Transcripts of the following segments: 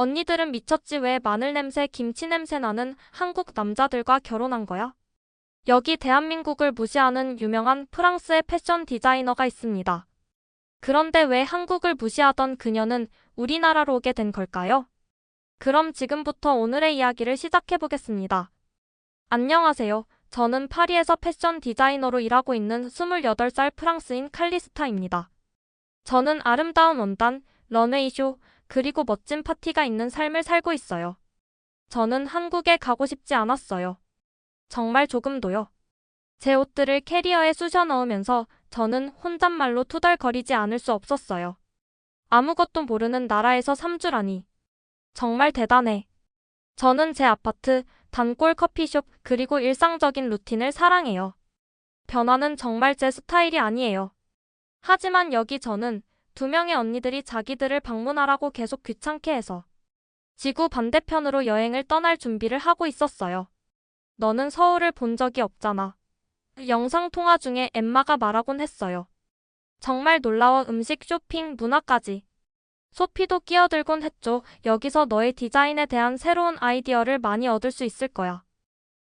언니들은 미쳤지 왜 마늘 냄새, 김치 냄새 나는 한국 남자들과 결혼한 거야? 여기 대한민국을 무시하는 유명한 프랑스의 패션 디자이너가 있습니다. 그런데 왜 한국을 무시하던 그녀는 우리나라로 오게 된 걸까요? 그럼 지금부터 오늘의 이야기를 시작해 보겠습니다. 안녕하세요. 저는 파리에서 패션 디자이너로 일하고 있는 28살 프랑스인 칼리스타입니다. 저는 아름다운 원단, 런웨이쇼, 그리고 멋진 파티가 있는 삶을 살고 있어요. 저는 한국에 가고 싶지 않았어요. 정말 조금도요. 제 옷들을 캐리어에 쑤셔 넣으면서 저는 혼잣말로 투덜거리지 않을 수 없었어요. 아무것도 모르는 나라에서 3주라니. 정말 대단해. 저는 제 아파트, 단골 커피숍, 그리고 일상적인 루틴을 사랑해요. 변화는 정말 제 스타일이 아니에요. 하지만 여기 저는 2명의 언니들이 자기들을 방문하라고 계속 귀찮게 해서 지구 반대편으로 여행을 떠날 준비를 하고 있었어요. 너는 서울을 본 적이 없잖아. 영상통화 중에 엠마가 말하곤 했어요. 정말 놀라워. 음식, 쇼핑, 문화까지. 소피도 끼어들곤 했죠. 여기서 너의 디자인에 대한 새로운 아이디어를 많이 얻을 수 있을 거야.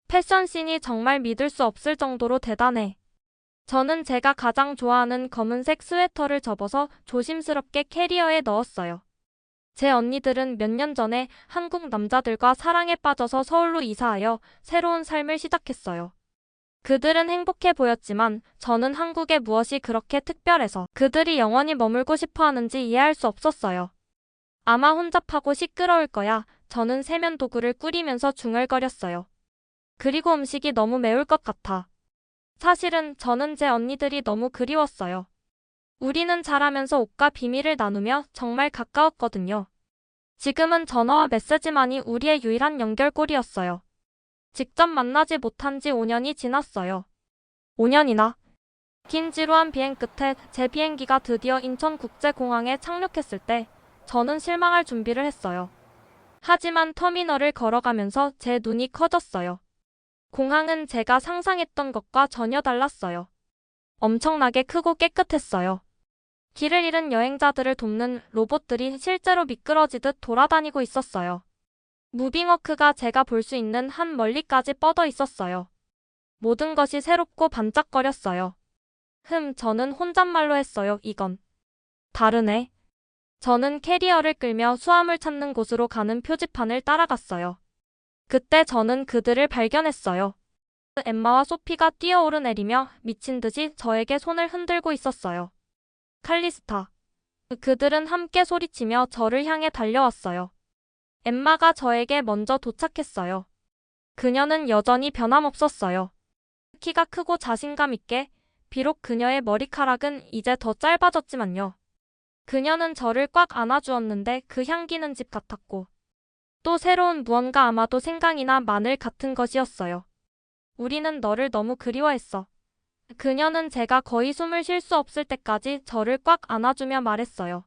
패션씬이 정말 믿을 수 없을 정도로 대단해. 저는 제가 가장 좋아하는 검은색 스웨터를 접어서 조심스럽게 캐리어에 넣었어요. 제 언니들은 몇 년 전에 한국 남자들과 사랑에 빠져서 서울로 이사하여 새로운 삶을 시작했어요. 그들은 행복해 보였지만 저는 한국에 무엇이 그렇게 특별해서 그들이 영원히 머물고 싶어 하는지 이해할 수 없었어요. 아마 혼잡하고 시끄러울 거야. 저는 세면 도구를 꾸리면서 중얼거렸어요. 그리고 음식이 너무 매울 것 같아. 사실은 저는 제 언니들이 너무 그리웠어요. 우리는 잘하면서 옷과 비밀을 나누며 정말 가까웠거든요. 지금은 전화와 메시지만이 우리의 유일한 연결고리였어요. 직접 만나지 못한 지 5년이 지났어요. 5년이나. 긴 지루한 비행 끝에 제 비행기가 드디어 인천국제공항에 착륙했을 때 저는 실망할 준비를 했어요. 하지만 터미널을 걸어가면서 제 눈이 커졌어요. 공항은 제가 상상했던 것과 전혀 달랐어요. 엄청나게 크고 깨끗했어요. 길을 잃은 여행자들을 돕는 로봇들이 실제로 미끄러지듯 돌아다니고 있었어요. 무빙워크가 제가 볼 수 있는 한 멀리까지 뻗어 있었어요. 모든 것이 새롭고 반짝거렸어요. 저는 혼잣말로 했어요. 이건 다르네. 저는 캐리어를 끌며 수화물 찾는 곳으로 가는 표지판을 따라갔어요. 그때 저는 그들을 발견했어요. 엠마와 소피가 뛰어오르내리며 미친 듯이 저에게 손을 흔들고 있었어요. 칼리스타. 그들은 함께 소리치며 저를 향해 달려왔어요. 엠마가 저에게 먼저 도착했어요. 그녀는 여전히 변함없었어요. 키가 크고 자신감 있게, 비록 그녀의 머리카락은 이제 더 짧아졌지만요. 그녀는 저를 꽉 안아주었는데 그 향기는 집 같았고, 또 새로운 무언가, 아마도 생강이나 마늘 같은 것이었어요. 우리는 너를 너무 그리워했어. 그녀는 제가 거의 숨을 쉴 수 없을 때까지 저를 꽉 안아주며 말했어요.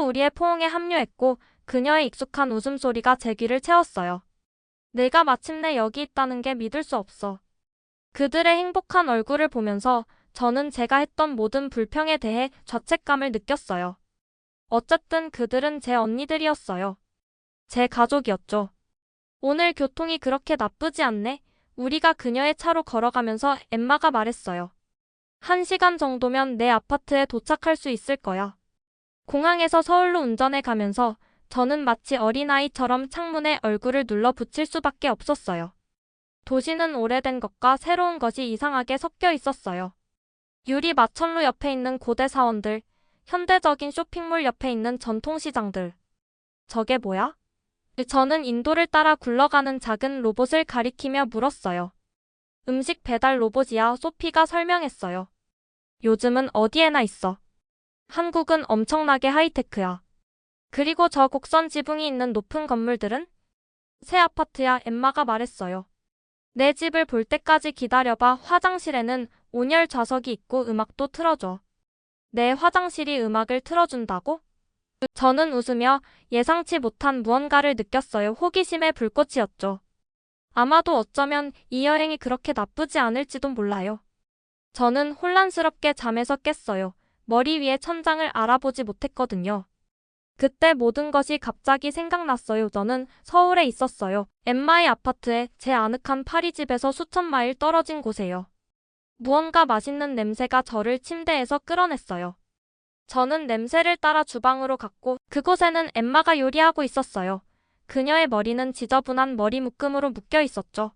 우리의 포옹에 합류했고 그녀의 익숙한 웃음소리가 제 귀를 채웠어요. 내가 마침내 여기 있다는 게 믿을 수 없어. 그들의 행복한 얼굴을 보면서 저는 제가 했던 모든 불평에 대해 죄책감을 느꼈어요. 어쨌든 그들은 제 언니들이었어요. 제 가족이었죠. 오늘 교통이 그렇게 나쁘지 않네. 우리가 그녀의 차로 걸어가면서 엠마가 말했어요. 1시간 정도면 내 아파트에 도착할 수 있을 거야. 공항에서 서울로 운전해 가면서 저는 마치 어린아이처럼 창문에 얼굴을 눌러 붙일 수밖에 없었어요. 도시는 오래된 것과 새로운 것이 이상하게 섞여 있었어요. 유리 마천루 옆에 있는 고대 사원들, 현대적인 쇼핑몰 옆에 있는 전통시장들. 저게 뭐야? 저는 인도를 따라 굴러가는 작은 로봇을 가리키며 물었어요. 음식 배달 로봇이야. 소피가 설명했어요. 요즘은 어디에나 있어. 한국은 엄청나게 하이테크야. 그리고 저 곡선 지붕이 있는 높은 건물들은? 새 아파트야. 엠마가 말했어요. 내 집을 볼 때까지 기다려봐. 화장실에는 온열 좌석이 있고 음악도 틀어줘. 내 화장실이 음악을 틀어준다고? 저는 웃으며 예상치 못한 무언가를 느꼈어요. 호기심의 불꽃이었죠. 아마도 어쩌면 이 여행이 그렇게 나쁘지 않을지도 몰라요. 저는 혼란스럽게 잠에서 깼어요. 머리 위의 천장을 알아보지 못했거든요. 그때 모든 것이 갑자기 생각났어요. 저는 서울에 있었어요. 엠마의 아파트에 제 아늑한 파리집에서 수천 마일 떨어진 곳에요. 무언가 맛있는 냄새가 저를 침대에서 끌어냈어요. 저는 냄새를 따라 주방으로 갔고 그곳에는 엠마가 요리하고 있었어요. 그녀의 머리는 지저분한 머리 묶음으로 묶여 있었죠.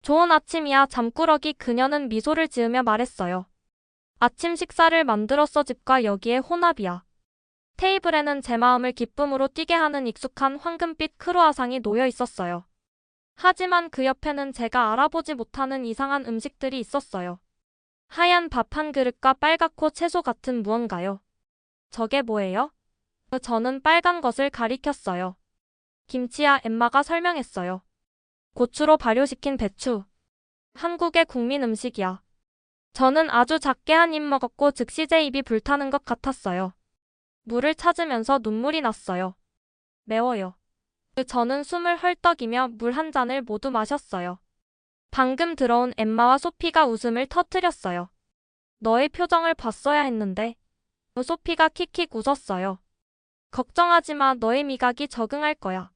좋은 아침이야 잠꾸러기. 그녀는 미소를 지으며 말했어요. 아침 식사를 만들었어. 집과 여기에 혼합이야. 테이블에는 제 마음을 기쁨으로 뛰게 하는 익숙한 황금빛 크루아상이 놓여 있었어요. 하지만 그 옆에는 제가 알아보지 못하는 이상한 음식들이 있었어요. 하얀 밥 한 그릇과 빨갛고 채소 같은 무언가요. 저게 뭐예요? 저는 빨간 것을 가리켰어요. 김치야. 엠마가 설명했어요. 고추로 발효시킨 배추. 한국의 국민 음식이야. 저는 아주 작게 한 입 먹었고 즉시 제 입이 불타는 것 같았어요. 물을 찾으면서 눈물이 났어요. 매워요. 저는 숨을 헐떡이며 물 한 잔을 모두 마셨어요. 방금 들어온 엠마와 소피가 웃음을 터뜨렸어요. 너의 표정을 봤어야 했는데. 소피가 킥킥 웃었어요. 걱정하지 마. 너의 미각이 적응할 거야.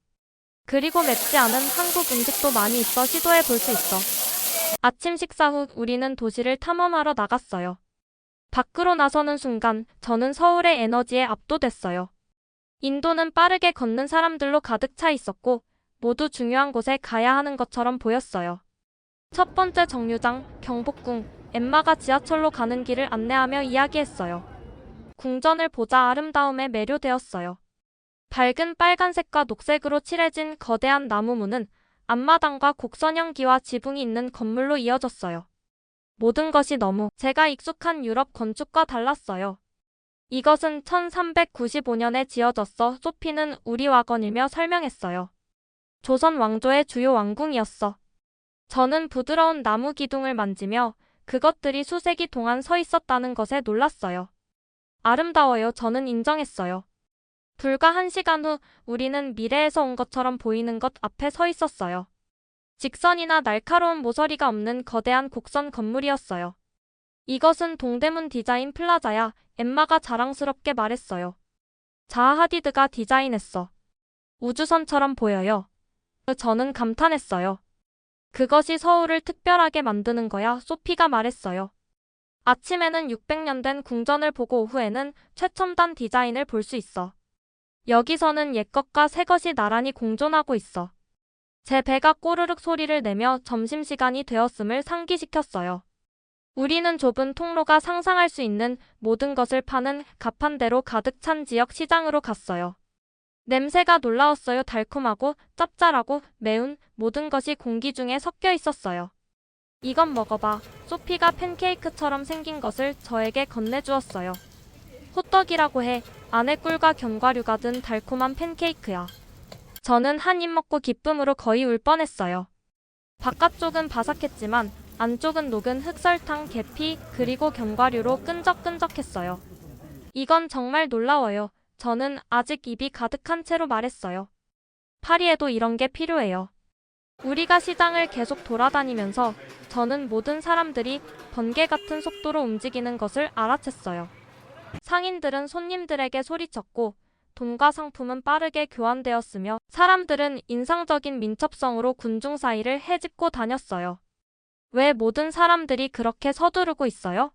그리고 맵지 않은 한국 음식도 많이 있어. 시도해 볼 수 있어. 아침 식사 후 우리는 도시를 탐험하러 나갔어요. 밖으로 나서는 순간 저는 서울의 에너지에 압도됐어요. 인도는 빠르게 걷는 사람들로 가득 차 있었고 모두 중요한 곳에 가야 하는 것처럼 보였어요. 첫 번째 정류장, 경복궁. 엠마가 지하철로 가는 길을 안내하며 이야기했어요. 궁전을 보자. 아름다움에 매료되었어요. 밝은 빨간색과 녹색으로 칠해진 거대한 나무문은 앞마당과 곡선형기와 지붕이 있는 건물로 이어졌어요. 모든 것이 너무 제가 익숙한 유럽 건축과 달랐어요. 이것은 1395년에 지어졌어. 소피는 우리 와건이며 설명했어요. 조선 왕조의 주요 왕궁이었어. 저는 부드러운 나무 기둥을 만지며 그것들이 수세기 동안 서 있었다는 것에 놀랐어요. 아름다워요. 저는 인정했어요. 불과 1시간 후 우리는 미래에서 온 것처럼 보이는 것 앞에 서 있었어요. 직선이나 날카로운 모서리가 없는 거대한 곡선 건물이었어요. 이것은 동대문 디자인 플라자야. 엠마가 자랑스럽게 말했어요. 자하 하디드가 디자인했어. 우주선처럼 보여요. 저는 감탄했어요. 그것이 서울을 특별하게 만드는 거야. 소피가 말했어요. 아침에는 600년 된 궁전을 보고 오후에는 최첨단 디자인을 볼 수 있어. 여기서는 옛것과 새것이 나란히 공존하고 있어. 제 배가 꼬르륵 소리를 내며 점심시간이 되었음을 상기시켰어요. 우리는 좁은 통로가 상상할 수 있는 모든 것을 파는 가판대로 가득 찬 지역 시장으로 갔어요. 냄새가 놀라웠어요. 달콤하고 짭짤하고 매운 모든 것이 공기 중에 섞여 있었어요. 이건 먹어봐. 소피가 팬케이크처럼 생긴 것을 저에게 건네주었어요. 호떡이라고 해. 안에 꿀과 견과류가 든 달콤한 팬케이크야. 저는 한 입 먹고 기쁨으로 거의 울 뻔했어요. 바깥쪽은 바삭했지만 안쪽은 녹은 흑설탕, 계피, 그리고 견과류로 끈적끈적했어요. 이건 정말 놀라워요. 저는 아직 입이 가득한 채로 말했어요. 파리에도 이런 게 필요해요. 우리가 시장을 계속 돌아다니면서 저는 모든 사람들이 번개 같은 속도로 움직이는 것을 알아챘어요. 상인들은 손님들에게 소리쳤고 돈과 상품은 빠르게 교환되었으며 사람들은 인상적인 민첩성으로 군중 사이를 헤집고 다녔어요. 왜 모든 사람들이 그렇게 서두르고 있어요?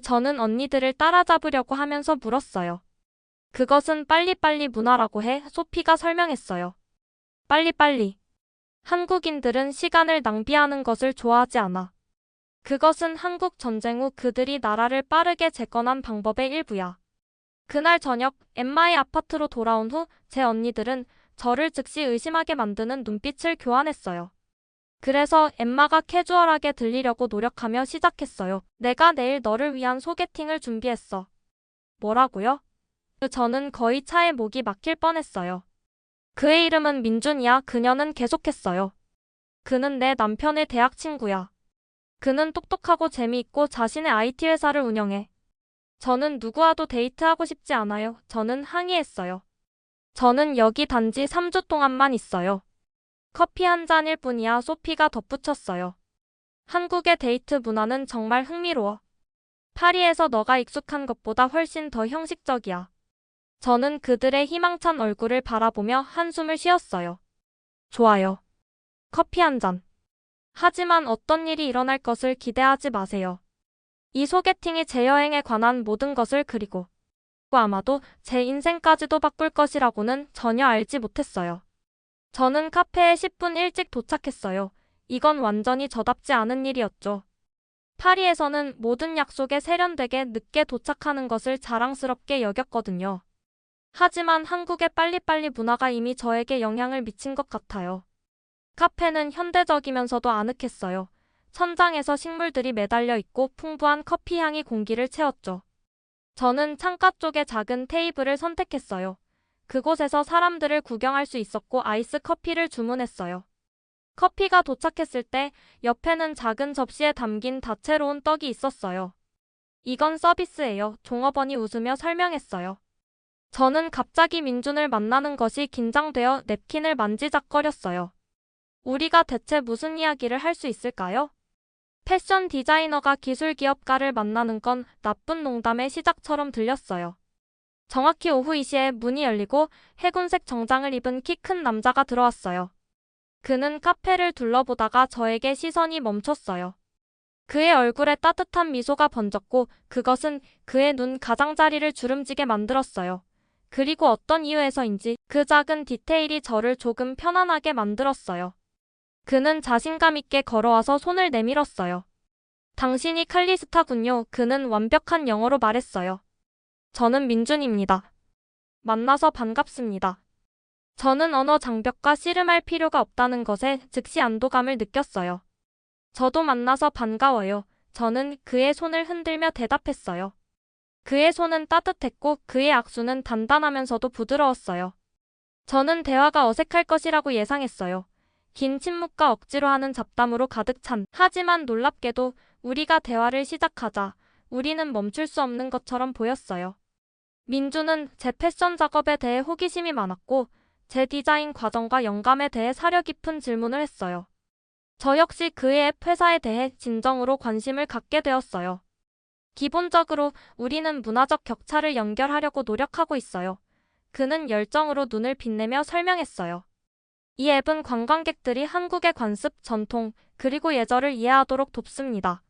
저는 언니들을 따라잡으려고 하면서 물었어요. 그것은 빨리빨리 문화라고 해. 소피가 설명했어요. 빨리빨리. 한국인들은 시간을 낭비하는 것을 좋아하지 않아. 그것은 한국 전쟁 후 그들이 나라를 빠르게 재건한 방법의 일부야. 그날 저녁 엠마의 아파트로 돌아온 후 제 언니들은 저를 즉시 의심하게 만드는 눈빛을 교환했어요. 그래서 엠마가 캐주얼하게 들리려고 노력하며 시작했어요. 내가 내일 너를 위한 소개팅을 준비했어. 뭐라고요? 저는 거의 차에 목이 막힐 뻔했어요. 그의 이름은 민준이야. 그녀는 계속했어요. 그는 내 남편의 대학 친구야. 그는 똑똑하고 재미있고 자신의 IT 회사를 운영해. 저는 누구와도 데이트하고 싶지 않아요. 저는 항의했어요. 저는 여기 단지 3주 동안만 있어요. 커피 한 잔일 뿐이야. 소피가 덧붙였어요. 한국의 데이트 문화는 정말 흥미로워. 파리에서 너가 익숙한 것보다 훨씬 더 형식적이야. 저는 그들의 희망찬 얼굴을 바라보며 한숨을 쉬었어요. 좋아요. 커피 한 잔. 하지만 어떤 일이 일어날 것을 기대하지 마세요. 이 소개팅이 제 여행에 관한 모든 것을 그리고 아마도 제 인생까지도 바꿀 것이라고는 전혀 알지 못했어요. 저는 카페에 10분 일찍 도착했어요. 이건 완전히 저답지 않은 일이었죠. 파리에서는 모든 약속에 세련되게 늦게 도착하는 것을 자랑스럽게 여겼거든요. 하지만 한국의 빨리빨리 문화가 이미 저에게 영향을 미친 것 같아요. 카페는 현대적이면서도 아늑했어요. 천장에서 식물들이 매달려 있고 풍부한 커피 향이 공기를 채웠죠. 저는 창가 쪽의 작은 테이블을 선택했어요. 그곳에서 사람들을 구경할 수 있었고 아이스 커피를 주문했어요. 커피가 도착했을 때 옆에는 작은 접시에 담긴 다채로운 떡이 있었어요. 이건 서비스예요. 종업원이 웃으며 설명했어요. 저는 갑자기 민준을 만나는 것이 긴장되어 냅킨을 만지작거렸어요. 우리가 대체 무슨 이야기를 할 수 있을까요? 패션 디자이너가 기술 기업가를 만나는 건 나쁜 농담의 시작처럼 들렸어요. 정확히 오후 2시에 문이 열리고 해군색 정장을 입은 키 큰 남자가 들어왔어요. 그는 카페를 둘러보다가 저에게 시선이 멈췄어요. 그의 얼굴에 따뜻한 미소가 번졌고 그것은 그의 눈 가장자리를 주름지게 만들었어요. 그리고 어떤 이유에서인지 그 작은 디테일이 저를 조금 편안하게 만들었어요. 그는 자신감 있게 걸어와서 손을 내밀었어요. 당신이 칼리스타군요. 그는 완벽한 영어로 말했어요. 저는 민준입니다. 만나서 반갑습니다. 저는 언어 장벽과 씨름할 필요가 없다는 것에 즉시 안도감을 느꼈어요. 저도 만나서 반가워요. 저는 그의 손을 흔들며 대답했어요. 그의 손은 따뜻했고 그의 악수는 단단하면서도 부드러웠어요. 저는 대화가 어색할 것이라고 예상했어요. 긴 침묵과 억지로 하는 잡담으로 가득 찬. 하지만 놀랍게도 우리가 대화를 시작하자 우리는 멈출 수 없는 것처럼 보였어요. 민주는 제 패션 작업에 대해 호기심이 많았고 제 디자인 과정과 영감에 대해 사려 깊은 질문을 했어요. 저 역시 그의 앱 회사에 대해 진정으로 관심을 갖게 되었어요. 기본적으로 우리는 문화적 격차를 연결하려고 노력하고 있어요. 그는 열정으로 눈을 빛내며 설명했어요. 이 앱은 관광객들이 한국의 관습, 전통, 그리고 예절을 이해하도록 돕습니다.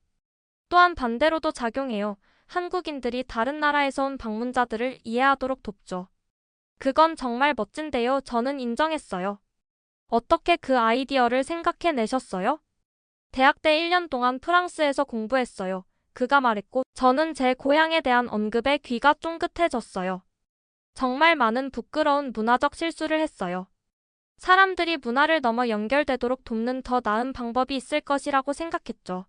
또한 반대로도 작용해요. 한국인들이 다른 나라에서 온 방문자들을 이해하도록 돕죠. 그건 정말 멋진데요. 저는 인정했어요. 어떻게 그 아이디어를 생각해내셨어요? 대학 때 1년 동안 프랑스에서 공부했어요. 그가 말했고 저는 제 고향에 대한 언급에 귀가 쫑긋해졌어요. 정말 많은 부끄러운 문화적 실수를 했어요. 사람들이 문화를 넘어 연결되도록 돕는 더 나은 방법이 있을 것이라고 생각했죠.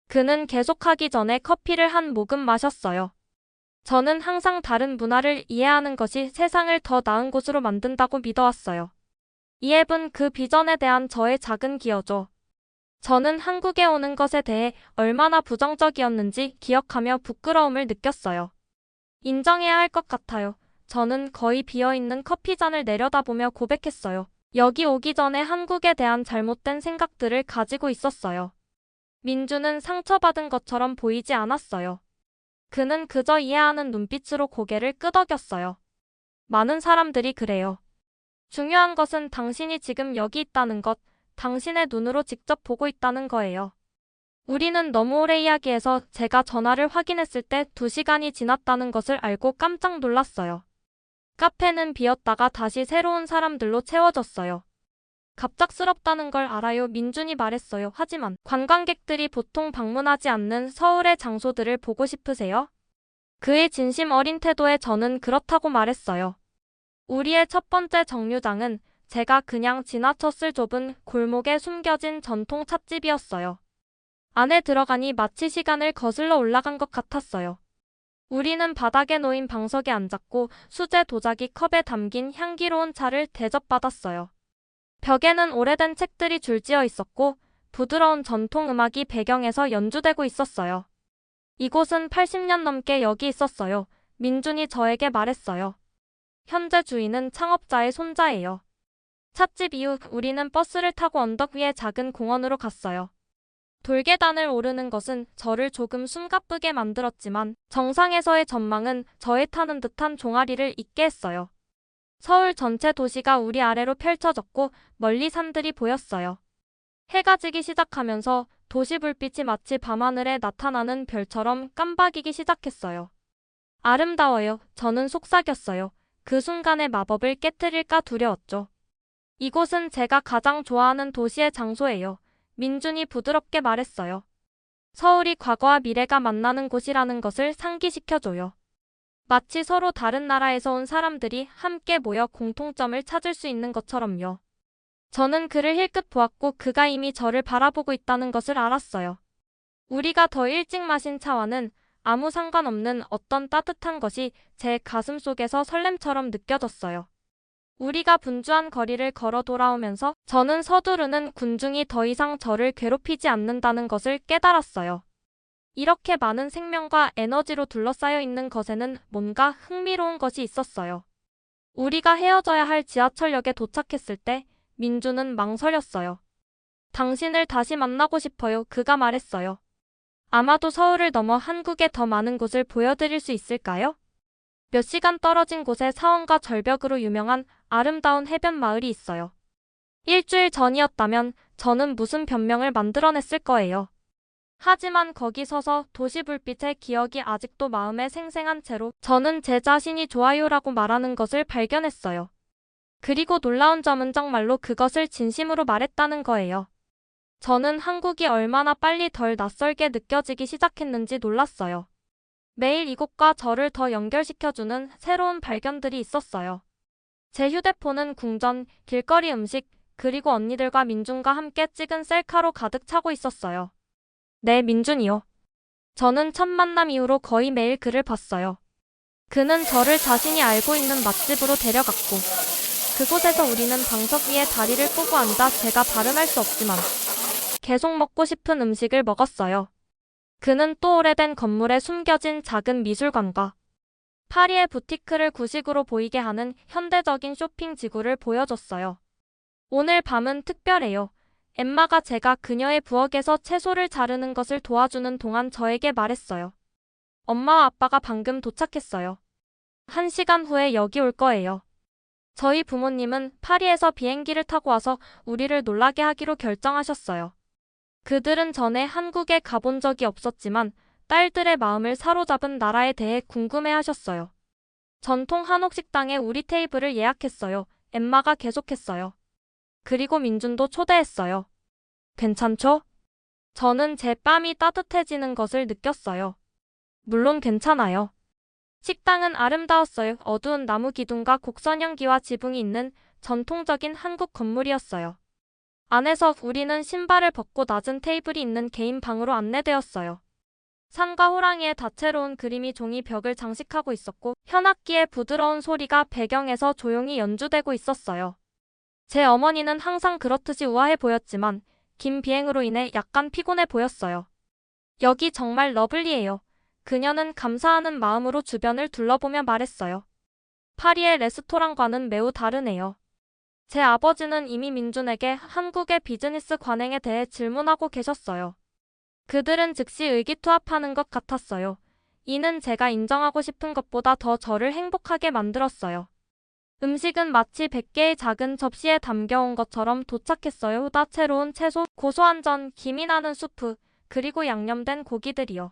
그는 계속하기 전에 커피를 한 모금 마셨어요. 저는 항상 다른 문화를 이해하는 것이 세상을 더 나은 곳으로 만든다고 믿어왔어요. 이 앱은 그 비전에 대한 저의 작은 기여죠. 저는 한국에 오는 것에 대해 얼마나 부정적이었는지 기억하며 부끄러움을 느꼈어요. 인정해야 할 것 같아요. 저는 거의 비어있는 커피잔을 내려다보며 고백했어요. 여기 오기 전에 한국에 대한 잘못된 생각들을 가지고 있었어요. 민주는 상처받은 것처럼 보이지 않았어요. 그는 그저 이해하는 눈빛으로 고개를 끄덕였어요. 많은 사람들이 그래요. 중요한 것은 당신이 지금 여기 있다는 것, 당신의 눈으로 직접 보고 있다는 거예요. 우리는 너무 오래 이야기해서 제가 전화를 확인했을 때 2시간이 지났다는 것을 알고 깜짝 놀랐어요. 카페는 비었다가 다시 새로운 사람들로 채워졌어요. 갑작스럽다는 걸 알아요. 민준이 말했어요. 하지만 관광객들이 보통 방문하지 않는 서울의 장소들을 보고 싶으세요? 그의 진심 어린 태도에 저는 그렇다고 말했어요. 우리의 첫 번째 정류장은 제가 그냥 지나쳤을 좁은 골목에 숨겨진 전통 찻집이었어요. 안에 들어가니 마치 시간을 거슬러 올라간 것 같았어요. 우리는 바닥에 놓인 방석에 앉았고 수제 도자기 컵에 담긴 향기로운 차를 대접받았어요. 벽에는 오래된 책들이 줄지어 있었고 부드러운 전통 음악이 배경에서 연주되고 있었어요. 이곳은 80년 넘게 여기 있었어요. 민준이 저에게 말했어요. 현재 주인은 창업자의 손자예요. 찻집 이후 우리는 버스를 타고 언덕 위의 작은 공원으로 갔어요. 돌계단을 오르는 것은 저를 조금 숨가쁘게 만들었지만 정상에서의 전망은 저에 타는 듯한 종아리를 잊게 했어요. 서울 전체 도시가 우리 아래로 펼쳐졌고 멀리 산들이 보였어요. 해가 지기 시작하면서 도시 불빛이 마치 밤하늘에 나타나는 별처럼 깜박이기 시작했어요. 아름다워요. 저는 속삭였어요. 그 순간의 마법을 깨뜨릴까 두려웠죠. 이곳은 제가 가장 좋아하는 도시의 장소예요. 민준이 부드럽게 말했어요. 서울이 과거와 미래가 만나는 곳이라는 것을 상기시켜줘요. 마치 서로 다른 나라에서 온 사람들이 함께 모여 공통점을 찾을 수 있는 것처럼요. 저는 그를 힐끗 보았고 그가 이미 저를 바라보고 있다는 것을 알았어요. 우리가 더 일찍 마신 차와는 아무 상관없는 어떤 따뜻한 것이 제 가슴 속에서 설렘처럼 느껴졌어요. 우리가 분주한 거리를 걸어 돌아오면서 저는 서두르는 군중이 더 이상 저를 괴롭히지 않는다는 것을 깨달았어요. 이렇게 많은 생명과 에너지로 둘러싸여 있는 것에는 뭔가 흥미로운 것이 있었어요. 우리가 헤어져야 할 지하철역에 도착했을 때 민주는 망설였어요. 당신을 다시 만나고 싶어요. 그가 말했어요. 아마도 서울을 넘어 한국의 더 많은 곳을 보여드릴 수 있을까요? 몇 시간 떨어진 곳에 사원과 절벽으로 유명한 아름다운 해변 마을이 있어요. 일주일 전이었다면 저는 무슨 변명을 만들어냈을 거예요. 하지만 거기 서서 도시 불빛의 기억이 아직도 마음에 생생한 채로 저는 제 자신이 좋아요라고 말하는 것을 발견했어요. 그리고 놀라운 점은 정말로 그것을 진심으로 말했다는 거예요. 저는 한국이 얼마나 빨리 덜 낯설게 느껴지기 시작했는지 놀랐어요. 매일 이곳과 저를 더 연결시켜주는 새로운 발견들이 있었어요. 제 휴대폰은 궁전, 길거리 음식, 그리고 언니들과 민준과 함께 찍은 셀카로 가득 차고 있었어요. 네, 민준이요. 저는 첫 만남 이후로 거의 매일 그를 봤어요. 그는 저를 자신이 알고 있는 맛집으로 데려갔고, 그곳에서 우리는 방석 위에 다리를 꼬고 앉아 제가 발음할 수 없지만 계속 먹고 싶은 음식을 먹었어요. 그는 또 오래된 건물에 숨겨진 작은 미술관과 파리의 부티크를 구식으로 보이게 하는 현대적인 쇼핑 지구를 보여줬어요. 오늘 밤은 특별해요. 엠마가 제가 그녀의 부엌에서 채소를 자르는 것을 도와주는 동안 저에게 말했어요. 엄마와 아빠가 방금 도착했어요. 1시간 후에 여기 올 거예요. 저희 부모님은 파리에서 비행기를 타고 와서 우리를 놀라게 하기로 결정하셨어요. 그들은 전에 한국에 가본 적이 없었지만 딸들의 마음을 사로잡은 나라에 대해 궁금해하셨어요. 전통 한옥 식당에 우리 테이블을 예약했어요. 엠마가 계속했어요. 그리고 민준도 초대했어요. 괜찮죠? 저는 제 뺨이 따뜻해지는 것을 느꼈어요. 물론 괜찮아요. 식당은 아름다웠어요. 어두운 나무 기둥과 곡선 향기와 지붕이 있는 전통적인 한국 건물이었어요. 안에서 우리는 신발을 벗고 낮은 테이블이 있는 개인 방으로 안내되었어요. 산과 호랑이의 다채로운 그림이 종이 벽을 장식하고 있었고 현악기의 부드러운 소리가 배경에서 조용히 연주되고 있었어요. 제 어머니는 항상 그렇듯이 우아해 보였지만 긴 비행으로 인해 약간 피곤해 보였어요. 여기 정말 러블리해요. 그녀는 감사하는 마음으로 주변을 둘러보며 말했어요. 파리의 레스토랑과는 매우 다르네요. 제 아버지는 이미 민준에게 한국의 비즈니스 관행에 대해 질문하고 계셨어요. 그들은 즉시 의기투합하는 것 같았어요. 이는 제가 인정하고 싶은 것보다 더 저를 행복하게 만들었어요. 음식은 마치 100개의 작은 접시에 담겨온 것처럼 도착했어요. 다채로운 채소, 고소한 전, 김이 나는 수프, 그리고 양념된 고기들이요.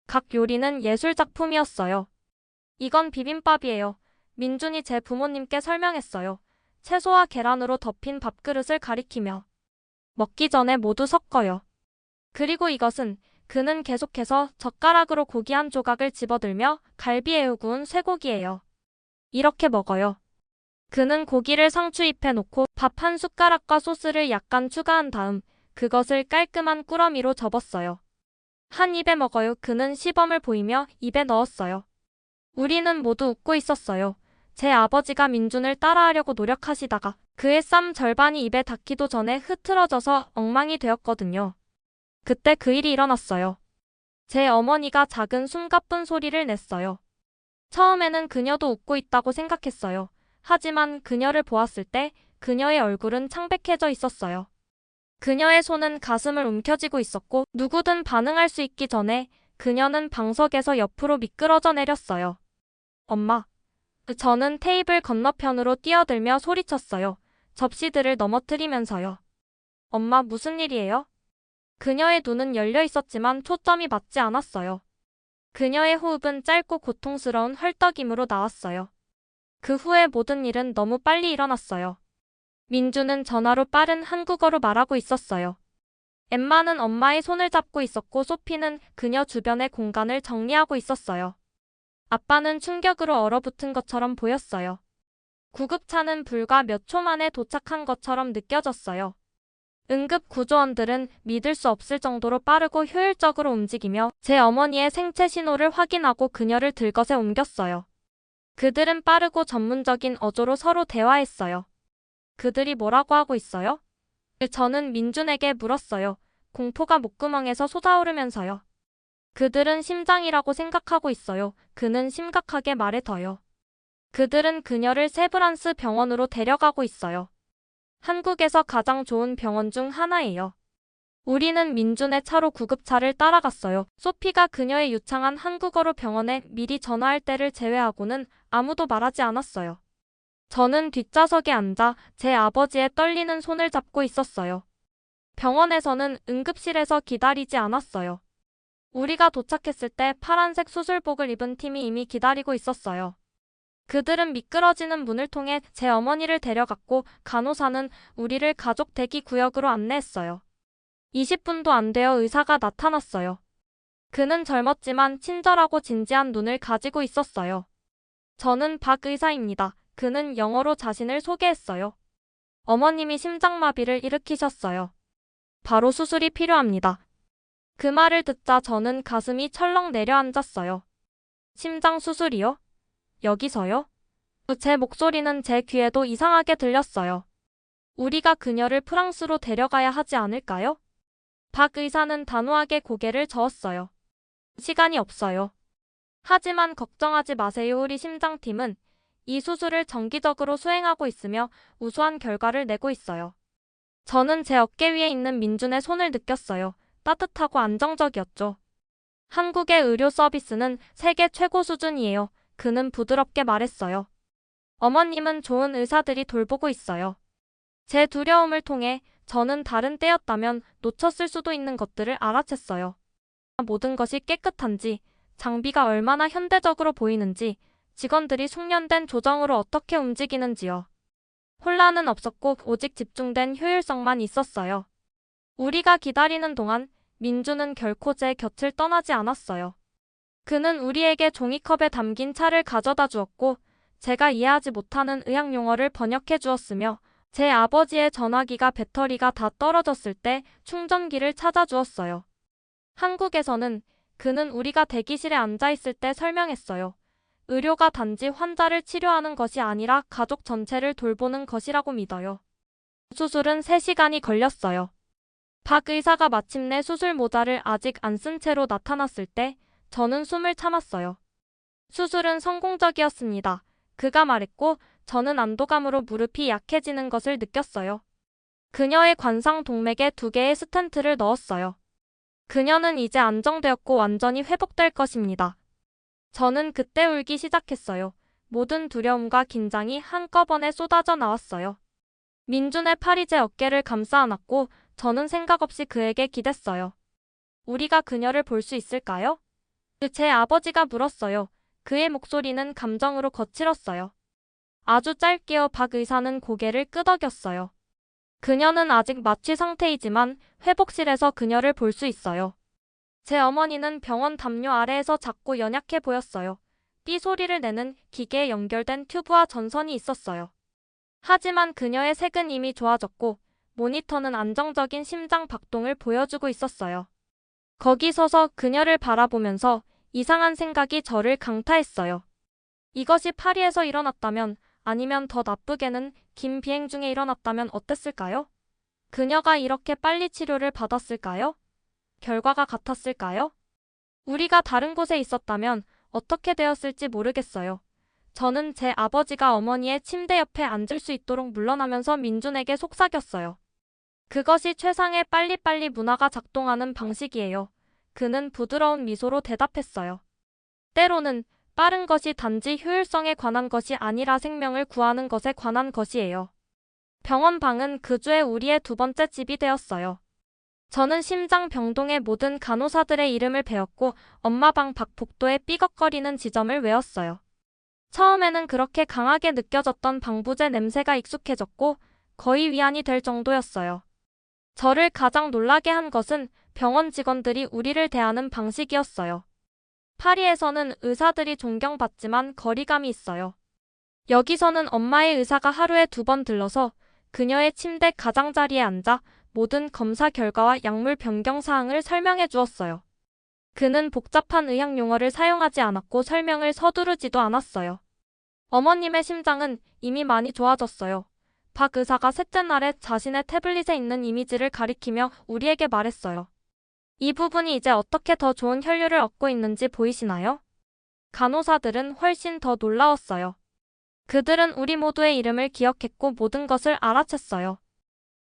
각 요리는 예술작품이었어요. 이건 비빔밥이에요. 민준이 제 부모님께 설명했어요. 채소와 계란으로 덮인 밥그릇을 가리키며. 먹기 전에 모두 섞어요. 그리고 이것은 그는 계속해서 젓가락으로 고기 한 조각을 집어들며 갈비에 구운 쇠고기예요. 이렇게 먹어요. 그는 고기를 상추잎에 놓고 밥 한 숟가락과 소스를 약간 추가한 다음 그것을 깔끔한 꾸러미로 접었어요. 한 입에 먹어요. 그는 시범을 보이며 입에 넣었어요. 우리는 모두 웃고 있었어요. 제 아버지가 민준을 따라하려고 노력하시다가 그의 쌈 절반이 입에 닿기도 전에 흐트러져서 엉망이 되었거든요. 그때 그 일이 일어났어요. 제 어머니가 작은 숨가쁜 소리를 냈어요. 처음에는 그녀도 웃고 있다고 생각했어요. 하지만 그녀를 보았을 때 그녀의 얼굴은 창백해져 있었어요. 그녀의 손은 가슴을 움켜쥐고 있었고 누구든 반응할 수 있기 전에 그녀는 방석에서 옆으로 미끄러져 내렸어요. 엄마. 저는 테이블 건너편으로 뛰어들며 소리쳤어요. 접시들을 넘어뜨리면서요. 엄마, 무슨 일이에요? 그녀의 눈은 열려 있었지만 초점이 맞지 않았어요. 그녀의 호흡은 짧고 고통스러운 헐떡임으로 나왔어요. 그 후에 모든 일은 너무 빨리 일어났어요. 민주는 전화로 빠른 한국어로 말하고 있었어요. 엠마는 엄마의 손을 잡고 있었고 소피는 그녀 주변의 공간을 정리하고 있었어요. 아빠는 충격으로 얼어붙은 것처럼 보였어요. 구급차는 불과 몇 초 만에 도착한 것처럼 느껴졌어요. 응급 구조원들은 믿을 수 없을 정도로 빠르고 효율적으로 움직이며 제 어머니의 생체 신호를 확인하고 그녀를 들것에 옮겼어요. 그들은 빠르고 전문적인 어조로 서로 대화했어요. 그들이 뭐라고 하고 있어요? 저는 민준에게 물었어요. 공포가 목구멍에서 솟아오르면서요. 그들은 심장이라고 생각하고 있어요. 그는 심각하게 말해더요. 그들은 그녀를 세브란스 병원으로 데려가고 있어요. 한국에서 가장 좋은 병원 중 하나예요. 우리는 민준의 차로 구급차를 따라갔어요. 소피가 그녀의 유창한 한국어로 병원에 미리 전화할 때를 제외하고는 아무도 말하지 않았어요. 저는 뒷좌석에 앉아 제 아버지의 떨리는 손을 잡고 있었어요. 병원에서는 응급실에서 기다리지 않았어요. 우리가 도착했을 때 파란색 수술복을 입은 팀이 이미 기다리고 있었어요. 그들은 미끄러지는 문을 통해 제 어머니를 데려갔고 간호사는 우리를 가족 대기 구역으로 안내했어요. 20분도 안 되어 의사가 나타났어요. 그는 젊었지만 친절하고 진지한 눈을 가지고 있었어요. 저는 박 의사입니다. 그는 영어로 자신을 소개했어요. 어머님이 심장마비를 일으키셨어요. 바로 수술이 필요합니다. 그 말을 듣자 저는 가슴이 철렁 내려앉았어요. 심장 수술이요? 여기서요? 제 목소리는 제 귀에도 이상하게 들렸어요. 우리가 그녀를 프랑스로 데려가야 하지 않을까요? 박 의사는 단호하게 고개를 저었어요. 시간이 없어요. 하지만 걱정하지 마세요. 우리 심장팀은 이 수술을 정기적으로 수행하고 있으며 우수한 결과를 내고 있어요. 저는 제 어깨 위에 있는 민준의 손을 느꼈어요. 따뜻하고 안정적이었죠. 한국의 의료 서비스는 세계 최고 수준이에요. 그는 부드럽게 말했어요. 어머님은 좋은 의사들이 돌보고 있어요. 제 두려움을 통해 저는 다른 때였다면 놓쳤을 수도 있는 것들을 알아챘어요. 모든 것이 깨끗한지, 장비가 얼마나 현대적으로 보이는지, 직원들이 숙련된 조정으로 어떻게 움직이는지요. 혼란은 없었고 오직 집중된 효율성만 있었어요. 우리가 기다리는 동안 민주는 결코 제 곁을 떠나지 않았어요. 그는 우리에게 종이컵에 담긴 차를 가져다 주었고 제가 이해하지 못하는 의학 용어를 번역해 주었으며 제 아버지의 전화기가 배터리가 다 떨어졌을 때 충전기를 찾아 주었어요. 한국에서는 그는 우리가 대기실에 앉아 있을 때 설명했어요. 의료가 단지 환자를 치료하는 것이 아니라 가족 전체를 돌보는 것이라고 믿어요. 수술은 3시간이 걸렸어요. 박 의사가 마침내 수술 모자를 아직 안 쓴 채로 나타났을 때 저는 숨을 참았어요. 수술은 성공적이었습니다. 그가 말했고 저는 안도감으로 무릎이 약해지는 것을 느꼈어요. 그녀의 관상 동맥에 2개의 스텐트를 넣었어요. 그녀는 이제 안정되었고 완전히 회복될 것입니다. 저는 그때 울기 시작했어요. 모든 두려움과 긴장이 한꺼번에 쏟아져 나왔어요. 민준의 팔이 제 어깨를 감싸 안았고 저는 생각 없이 그에게 기댔어요. 우리가 그녀를 볼 수 있을까요? 제 아버지가 물었어요. 그의 목소리는 감정으로 거칠었어요. 아주 짧게요. 박 의사는 고개를 끄덕였어요. 그녀는 아직 마취 상태이지만 회복실에서 그녀를 볼 수 있어요. 제 어머니는 병원 담요 아래에서 작고 연약해 보였어요. 삐 소리를 내는 기계에 연결된 튜브와 전선이 있었어요. 하지만 그녀의 색은 이미 좋아졌고 모니터는 안정적인 심장 박동을 보여주고 있었어요. 거기 서서 그녀를 바라보면서 이상한 생각이 저를 강타했어요. 이것이 파리에서 일어났다면 아니면 더 나쁘게는 긴 비행 중에 일어났다면 어땠을까요? 그녀가 이렇게 빨리 치료를 받았을까요? 결과가 같았을까요? 우리가 다른 곳에 있었다면 어떻게 되었을지 모르겠어요. 저는 제 아버지가 어머니의 침대 옆에 앉을 수 있도록 물러나면서 민준에게 속삭였어요. 그것이 최상의 빨리빨리 문화가 작동하는 방식이에요. 그는 부드러운 미소로 대답했어요. 때로는 빠른 것이 단지 효율성에 관한 것이 아니라 생명을 구하는 것에 관한 것이에요. 병원 방은 그 주에 우리의 두 번째 집이 되었어요. 저는 심장병동의 모든 간호사들의 이름을 배웠고 엄마 방 박복도의 삐걱거리는 지점을 외웠어요. 처음에는 그렇게 강하게 느껴졌던 방부제 냄새가 익숙해졌고 거의 위안이 될 정도였어요. 저를 가장 놀라게 한 것은 병원 직원들이 우리를 대하는 방식이었어요. 파리에서는 의사들이 존경받지만 거리감이 있어요. 여기서는 엄마의 의사가 하루에 2번 들러서 그녀의 침대 가장자리에 앉아 모든 검사 결과와 약물 변경 사항을 설명해 주었어요. 그는 복잡한 의학 용어를 사용하지 않았고 설명을 서두르지도 않았어요. 어머님의 심장은 이미 많이 좋아졌어요. 박 의사가 셋째 날에 자신의 태블릿에 있는 이미지를 가리키며 우리에게 말했어요. 이 부분이 이제 어떻게 더 좋은 혈류를 얻고 있는지 보이시나요? 간호사들은 훨씬 더 놀라웠어요. 그들은 우리 모두의 이름을 기억했고 모든 것을 알아챘어요.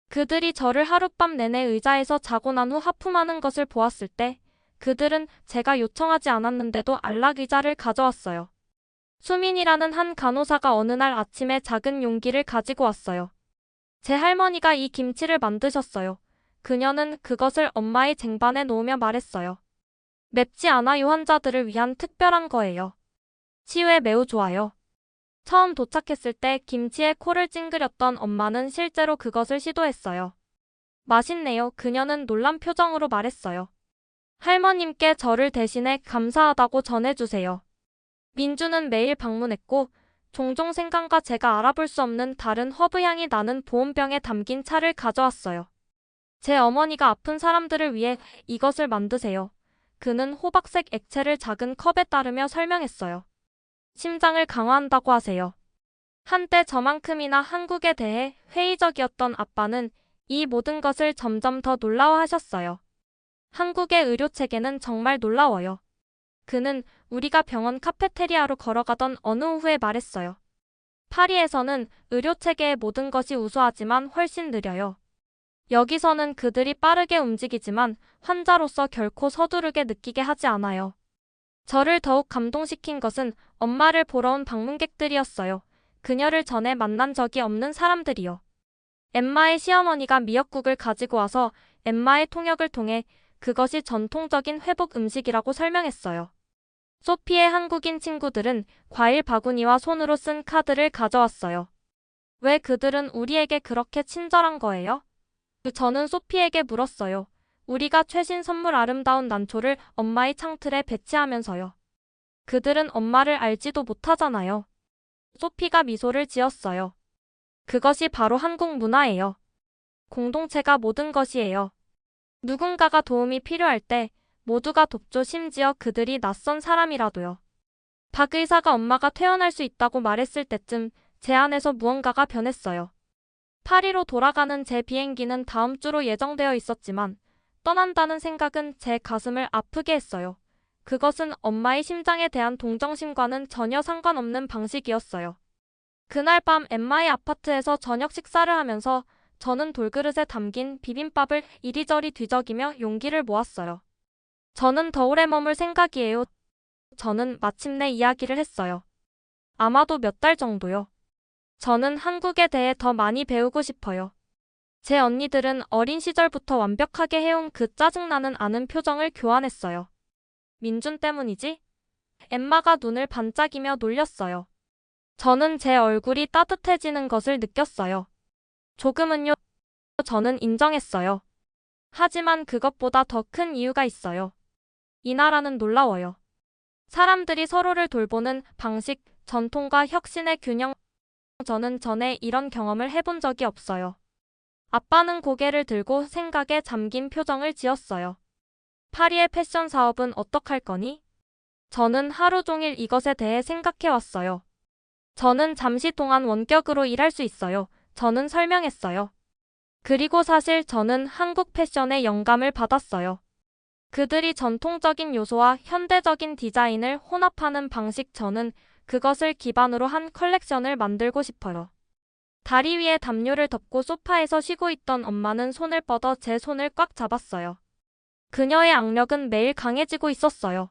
그들이 저를 하룻밤 내내 의자에서 자고 난 후 하품하는 것을 보았을 때 그들은 제가 요청하지 않았는데도 안락 의자를 가져왔어요. 수민이라는 한 간호사가 어느 날 아침에 작은 용기를 가지고 왔어요. 제 할머니가 이 김치를 만드셨어요. 그녀는 그것을 엄마의 쟁반에 놓으며 말했어요. 맵지 않아요. 환자들을 위한 특별한 거예요. 치유에 매우 좋아요. 처음 도착했을 때 김치에 코를 찡그렸던 엄마는 실제로 그것을 시도했어요. 맛있네요. 그녀는 놀란 표정으로 말했어요. 할머님께 저를 대신해 감사하다고 전해주세요. 민주는 매일 방문했고 종종 생강과 제가 알아볼 수 없는 다른 허브 향이 나는 보온병에 담긴 차를 가져왔어요. 제 어머니가 아픈 사람들을 위해 이것을 만드세요. 그는 호박색 액체를 작은 컵에 따르며 설명했어요. 심장을 강화한다고 하세요. 한때 저만큼이나 한국에 대해 회의적이었던 아빠는 이 모든 것을 점점 더 놀라워하셨어요. 한국의 의료 체계는 정말 놀라워요. 그는 우리가 병원 카페테리아로 걸어가던 어느 오후에 말했어요. 파리에서는 의료 체계의 모든 것이 우수하지만 훨씬 느려요. 여기서는 그들이 빠르게 움직이지만 환자로서 결코 서두르게 느끼게 하지 않아요. 저를 더욱 감동시킨 것은 엄마를 보러 온 방문객들이었어요. 그녀를 전에 만난 적이 없는 사람들이요. 엠마의 시어머니가 미역국을 가지고 와서 엠마의 통역을 통해 그것이 전통적인 회복 음식이라고 설명했어요. 소피의 한국인 친구들은 과일 바구니와 손으로 쓴 카드를 가져왔어요. 왜 그들은 우리에게 그렇게 친절한 거예요? 저는 소피에게 물었어요. 우리가 최신 선물 아름다운 난초를 엄마의 창틀에 배치하면서요. 그들은 엄마를 알지도 못하잖아요. 소피가 미소를 지었어요. 그것이 바로 한국 문화예요. 공동체가 모든 것이에요. 누군가가 도움이 필요할 때 모두가 돕죠. 심지어 그들이 낯선 사람이라도요. 박 의사가 엄마가 퇴원할 수 있다고 말했을 때쯤 제 안에서 무언가가 변했어요. 파리로 돌아가는 제 비행기는 다음 주로 예정되어 있었지만 떠난다는 생각은 제 가슴을 아프게 했어요. 그것은 엄마의 심장에 대한 동정심과는 전혀 상관없는 방식이었어요. 그날 밤 엠마의 아파트에서 저녁 식사를 하면서 저는 돌그릇에 담긴 비빔밥을 이리저리 뒤적이며 용기를 모았어요. 저는 더 오래 머물 생각이에요. 저는 마침내 이야기를 했어요. 아마도 몇 달 정도요. 저는 한국에 대해 더 많이 배우고 싶어요. 제 언니들은 어린 시절부터 완벽하게 해온 그 짜증나는 아는 표정을 교환했어요. 민준 때문이지? 엠마가 눈을 반짝이며 놀렸어요. 저는 제 얼굴이 따뜻해지는 것을 느꼈어요. 조금은요. 저는 인정했어요. 하지만 그것보다 더 큰 이유가 있어요. 이 나라는 놀라워요. 사람들이 서로를 돌보는 방식, 전통과 혁신의 균형. 저는 전에 이런 경험을 해본 적이 없어요. 아빠는 고개를 들고 생각에 잠긴 표정을 지었어요. 파리의 패션 사업은 어떡할 거니? 저는 하루 종일 이것에 대해 생각해왔어요. 저는 잠시 동안 원격으로 일할 수 있어요. 저는 설명했어요. 그리고 사실 저는 한국 패션의 영감을 받았어요. 그들이 전통적인 요소와 현대적인 디자인을 혼합하는 방식. 저는 그것을 기반으로 한 컬렉션을 만들고 싶어요. 다리 위에 담요를 덮고 소파에서 쉬고 있던 엄마는 손을 뻗어 제 손을 꽉 잡았어요. 그녀의 악력은 매일 강해지고 있었어요.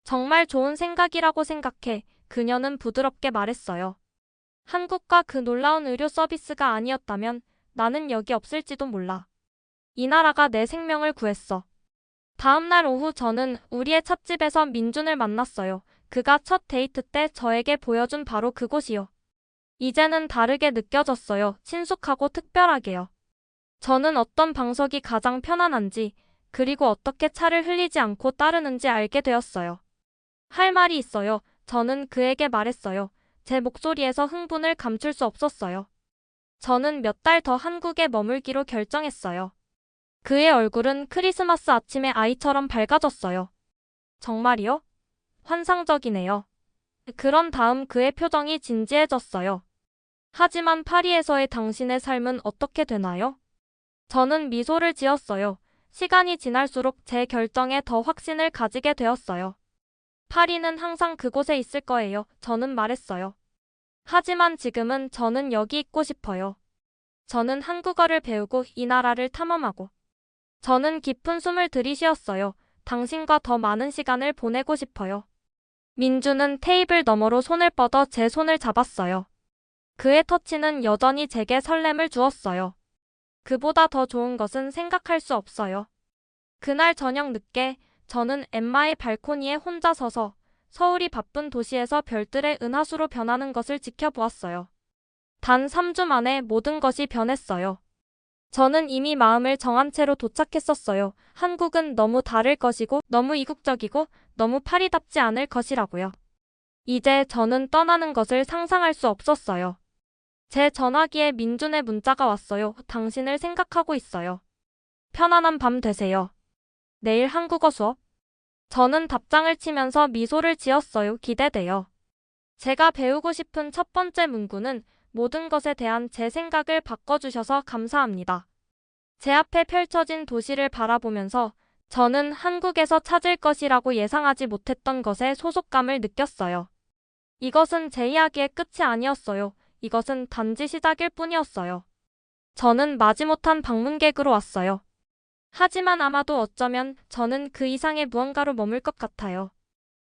정말 좋은 생각이라고 생각해. 그녀는 부드럽게 말했어요. 한국과 그 놀라운 의료 서비스가 아니었다면 나는 여기 없을지도 몰라. 이 나라가 내 생명을 구했어. 다음 날 오후 저는 우리의 찻집에서 민준을 만났어요. 그가 첫 데이트 때 저에게 보여준 바로 그곳이요. 이제는 다르게 느껴졌어요. 친숙하고 특별하게요. 저는 어떤 방석이 가장 편안한지, 그리고 어떻게 차를 흘리지 않고 따르는지 알게 되었어요. 할 말이 있어요. 저는 그에게 말했어요. 제 목소리에서 흥분을 감출 수 없었어요. 저는 몇 달 더 한국에 머물기로 결정했어요. 그의 얼굴은 크리스마스 아침의 아이처럼 밝아졌어요. 정말이요? 환상적이네요. 그런 다음 그의 표정이 진지해졌어요. 하지만 파리에서의 당신의 삶은 어떻게 되나요? 저는 미소를 지었어요. 시간이 지날수록 제 결정에 더 확신을 가지게 되었어요. 파리는 항상 그곳에 있을 거예요. 저는 말했어요. 하지만 지금은 저는 여기 있고 싶어요. 저는 한국어를 배우고 이 나라를 탐험하고. 저는 깊은 숨을 들이쉬었어요. 당신과 더 많은 시간을 보내고 싶어요. 민주는 테이블 너머로 손을 뻗어 제 손을 잡았어요. 그의 터치는 여전히 제게 설렘을 주었어요. 그보다 더 좋은 것은 생각할 수 없어요. 그날 저녁 늦게 저는 엠마의 발코니에 혼자 서서 서울이 바쁜 도시에서 별들의 은하수로 변하는 것을 지켜보았어요. 단 3주 만에 모든 것이 변했어요. 저는 이미 마음을 정한 채로 도착했었어요. 한국은 너무 다를 것이고, 너무 이국적이고, 너무 파리답지 않을 것이라고요. 이제 저는 떠나는 것을 상상할 수 없었어요. 제 전화기에 민준의 문자가 왔어요. 당신을 생각하고 있어요. 편안한 밤 되세요. 내일 한국어 수업? 저는 답장을 치면서 미소를 지었어요. 기대돼요. 제가 배우고 싶은 첫 번째 문구는 모든 것에 대한 제 생각을 바꿔주셔서 감사합니다. 제 앞에 펼쳐진 도시를 바라보면서 저는 한국에서 찾을 것이라고 예상하지 못했던 것에 소속감을 느꼈어요. 이것은 제 이야기의 끝이 아니었어요. 이것은 단지 시작일 뿐이었어요. 저는 마지못한 방문객으로 왔어요. 하지만 아마도 어쩌면 저는 그 이상의 무언가로 머물 것 같아요.